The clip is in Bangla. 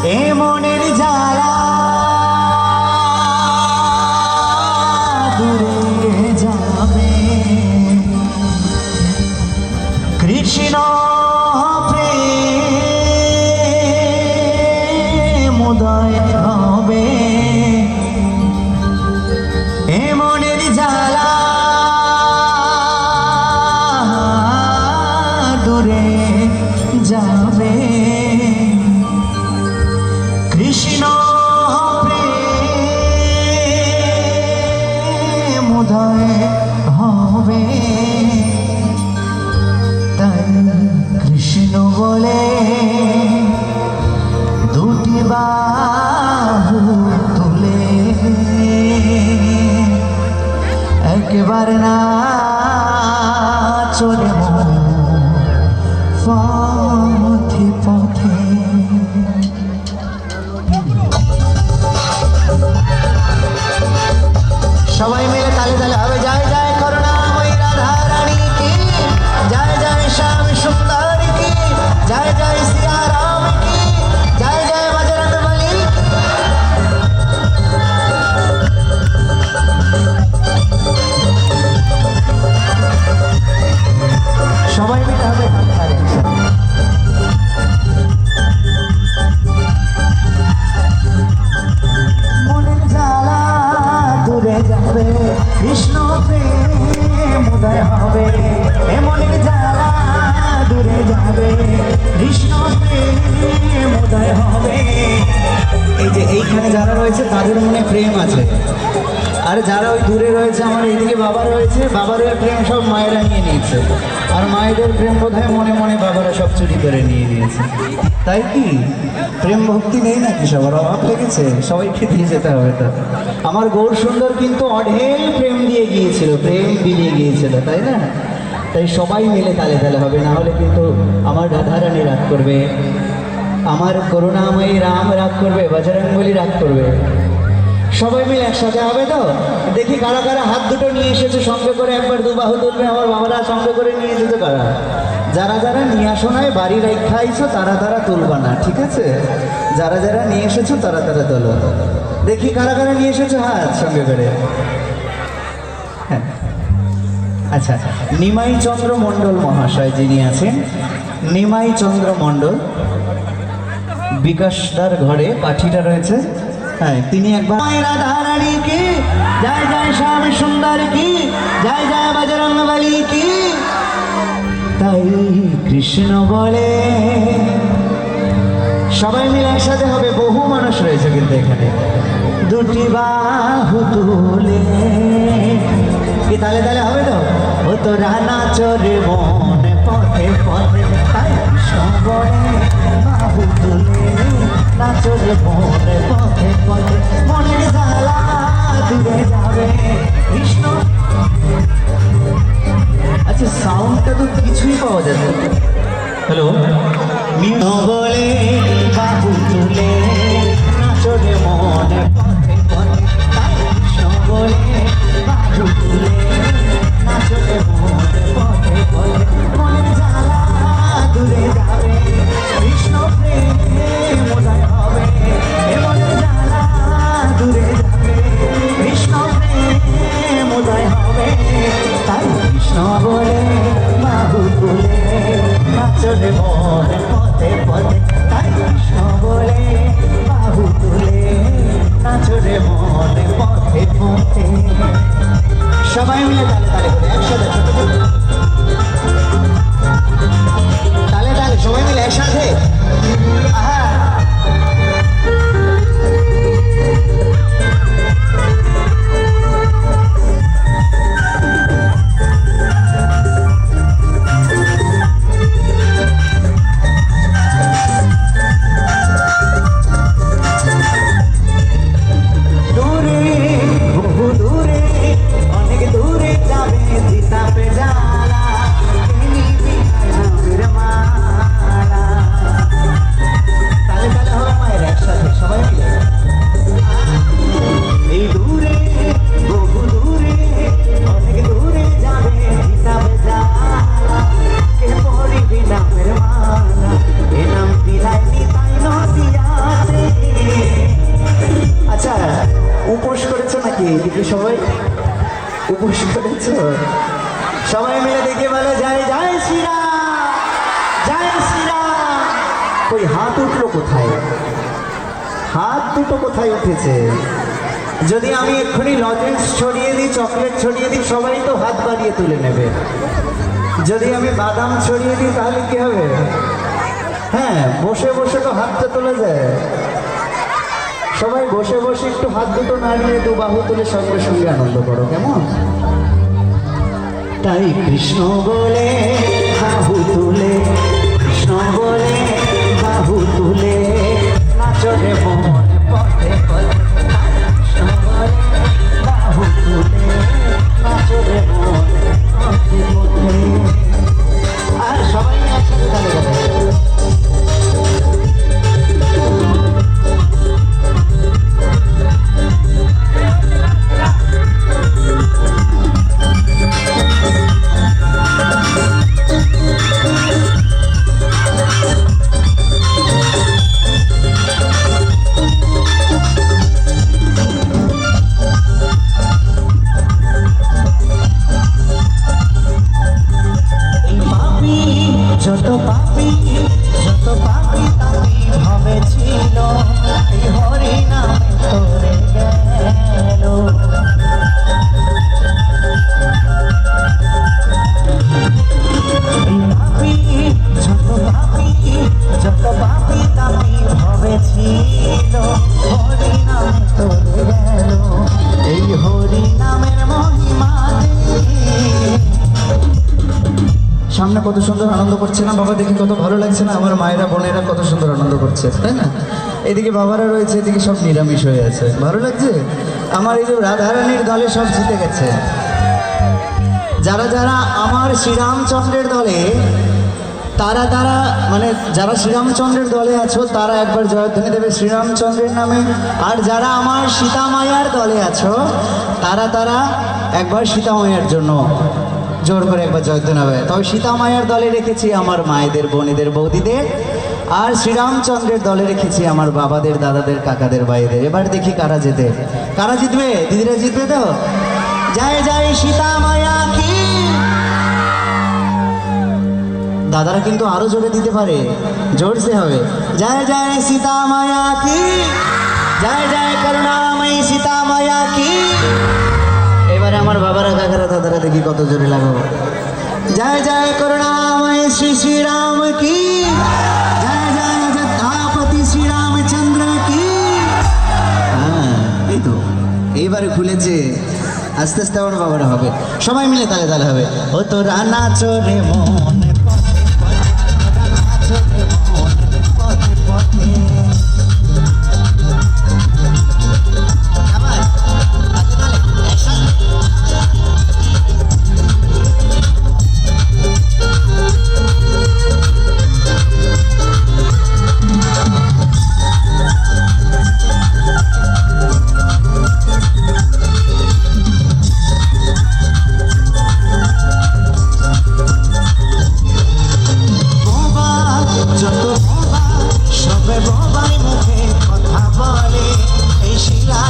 এ মনের জ্বালা দূরে যাবে কৃষ্ণ প্রেম উদয় হবে এ মনের জ্বালা দূরে যাবে কৃষ্ণ প্রেম উদয় হবে তাই কৃষ্ণ বলে দুটি বাহু তুলে একবার না চলে পথে পথে সবাই মিলে তালে তালে হবে জয় জয় করুণাময়ী রাধা রানী কি জয় জয় শ্যাম সুন্দর কি জয় জয় সিয়া রাম কি জয় জয় বজরঙ্গ বলী সবাই মিলে হবে মনের জ্বালা দূরে যাবে কৃষ্ণ প্রেম উদয় হবে এ মনের জ্বালা দূরে যাবে কৃষ্ণ প্রেম উদয় হবে এই যে এইখানে যারা রয়েছে তাদের মনে প্রেম আছে আর যারা ওই দূরে রয়েছে আমার এইদিকে বাবা রয়েছে বাবারের প্রেম সব মায়েরা নিয়ে নিয়েছে আর মায়েদের প্রেম বোধহয় মনে মনে বাবারা সব চুরি করে নিয়ে নিয়েছে তাই কি প্রেম ভক্তি নেই নাকি সবার অভাব লেগেছে সবাইকে দিয়ে যেতে হবে তো আমার গৌর সুন্দর কিন্তু অঢেল প্রেম দিয়ে গিয়েছিল প্রেম বিলিয়ে গিয়েছিল তাই না তাই সবাই মিলে তালে তালে হবে না হলে কিন্তু আমার রাধারানী রাগ করবে আমার করুণাময়ী রাম রাগ করবে বজরঙ্গবলী রাগ করবে সবাই মিলে একসাথে হবে তো দেখি কারা কারা হাত দুটো নিয়ে এসেছে সঙ্গে করে একবার দু বাহু তুলবে আমার বাবারা সঙ্গে করে নিয়ে এসেছে কারা যারা যারা নিয়ে আসো নয় বাড়ি রেখা আইছো তারা তারা তুলবা না ঠিক আছে যারা যারা নিয়ে এসেছো তারা তারা তোলো দেখি কারা কারা নিয়ে এসেছো হাত সঙ্গে করে হ্যাঁ আচ্ছা নিমাই চন্দ্র মণ্ডল মহাশয় যিনি আছেন নিমাই চন্দ্র মণ্ডল বিকাশদার ঘরে পাঠিটা রয়েছে হ্যাঁ তিনি একবার রাধা রানী কি জয় জয় শ্যাম সুন্দর কি জয় জয় বজরঙ্গ বলী কি তাই কৃষ্ণ বলে সবাই মিলে একসাথে হবে বহু মানুষ রয়েছে কিন্তু এখানে দুটি বাহু তুলে কি তালে তালে হবে তো ও তো রানা চোরে মন পথে পথে তাই কৃষ্ণ বলে বাহু তুলে নাচরে মনে পথে পথে মনের জ্বালা দূরে যাবে কৃষ্ণ আচ্ছা সাউন্ডটা তো কিছুই পাওয়া যাচ্ছে হ্যালো বলে বাহু তুলে নাচরে মনে পথে পথে কৃষ্ণ বলে বাহু তুলে নাচরে মনে পথে পথে মনের জ্বালা দূরে যাবে উপোস করেছো? সবাই মিলে দেখে বলে জয় জয় শ্রীরাম, জয় শ্রীরাম। ওই হাত উঠলো কোথায়? হাত দুটো কোথায় উঠেছে? যদি আমি এক্ষুনি লজেন্স ছড়িয়ে দিই, চকলেট ছড়িয়ে দিই, সবাই তো হাত বাড়িয়ে তুলে নেবে। যদি আমি বাদাম ছড়িয়ে দিই তাহলে কি হবে? হ্যাঁ, বসে বসে তো হাতটা তোলা যায়। সবাই বসে বসে একটু হাত দুটো নাড়িয়ে দু বাহু তুলে সঙ্গে সঙ্গে আনন্দ করো, কেমন? তাই কৃষ্ণ বলে বাহু তুলে, কৃষ্ণ বলে বাহু তুলে নাচো রে মন পথে পথে। কৃষ্ণ বলে বাহু তুলে নাচো রে মন পথে পথে। আর সবাই একসাথে গানে গাবে। যত পাপি তাপি ভাবে ছিল, এই হরি নামে তোরে গেল। যত পাপি তাপি ভাবে ছিল, হরি নামে তোরে গেল। এই হরি নামের মহিমা সামনে কত সুন্দর আনন্দ করছে না বাবা? দেখি কত ভালো লাগছে না? আমার মায়েরা বোনেরা কত সুন্দর আনন্দ করছে, তাই না? এদিকে বাবারা রয়েছে, এদিকে সব নিরামিষ হয়ে আছে। ভালো লাগছে? আমার এই যে রাধারানীর দলে সব জিতে গেছে। যারা যারা আমার শ্রীরামচন্দ্রের দলে, তারা তারা মানে যারা শ্রীরামচন্দ্রের দলে আছো তারা একবার জয়ধ্বনি দেবে শ্রীরামচন্দ্রের নামে। আর যারা আমার সীতা মায়ার দলে আছো তারা তারা একবার সীতা মায়ার জন্য জোর করে একবার জয়ধ্বনি হবে। তবে সীতা মায়ার দলে রেখেছি আমার মায়েদের, বোনেদের, বৌদিদের। আর শ্রীরামচন্দ্রের দলে রেখেছি আমার বাবাদের, দাদাদের, কাকাদের, ভাইদের। এবার দেখি কারা জেতে। কারা জিতবে? দিদিরা জিতবে তো? জয় জয় সীতা মায়া কি। দাদারা কিন্তু আরো জোরে দিতে পারে, জোরসে হবে। জয় জয় সীতা মায়া কি, জয় জয় করুণাময়ী সীতা মায়া কি। এবারে আমার বাবারা, কাকারা, দাদারা দেখি কত জোরে লাগাবো। জয় জয় করুণাময় শ্রী শ্রীরাম কি, জয় জয় অযোধ্যাপতি শ্রীরামচন্দ্র কি। হ্যাঁ, এই তো এইবারে খুলেছে। আস্তে আস্তে আমার বাবারা হবে, সবাই মিলে তালে তালে হবে। ও তো রানা চোরে মন পথে পথে। যত বোবা সবে বোবাই মুখে কথা বলে, এই শিলা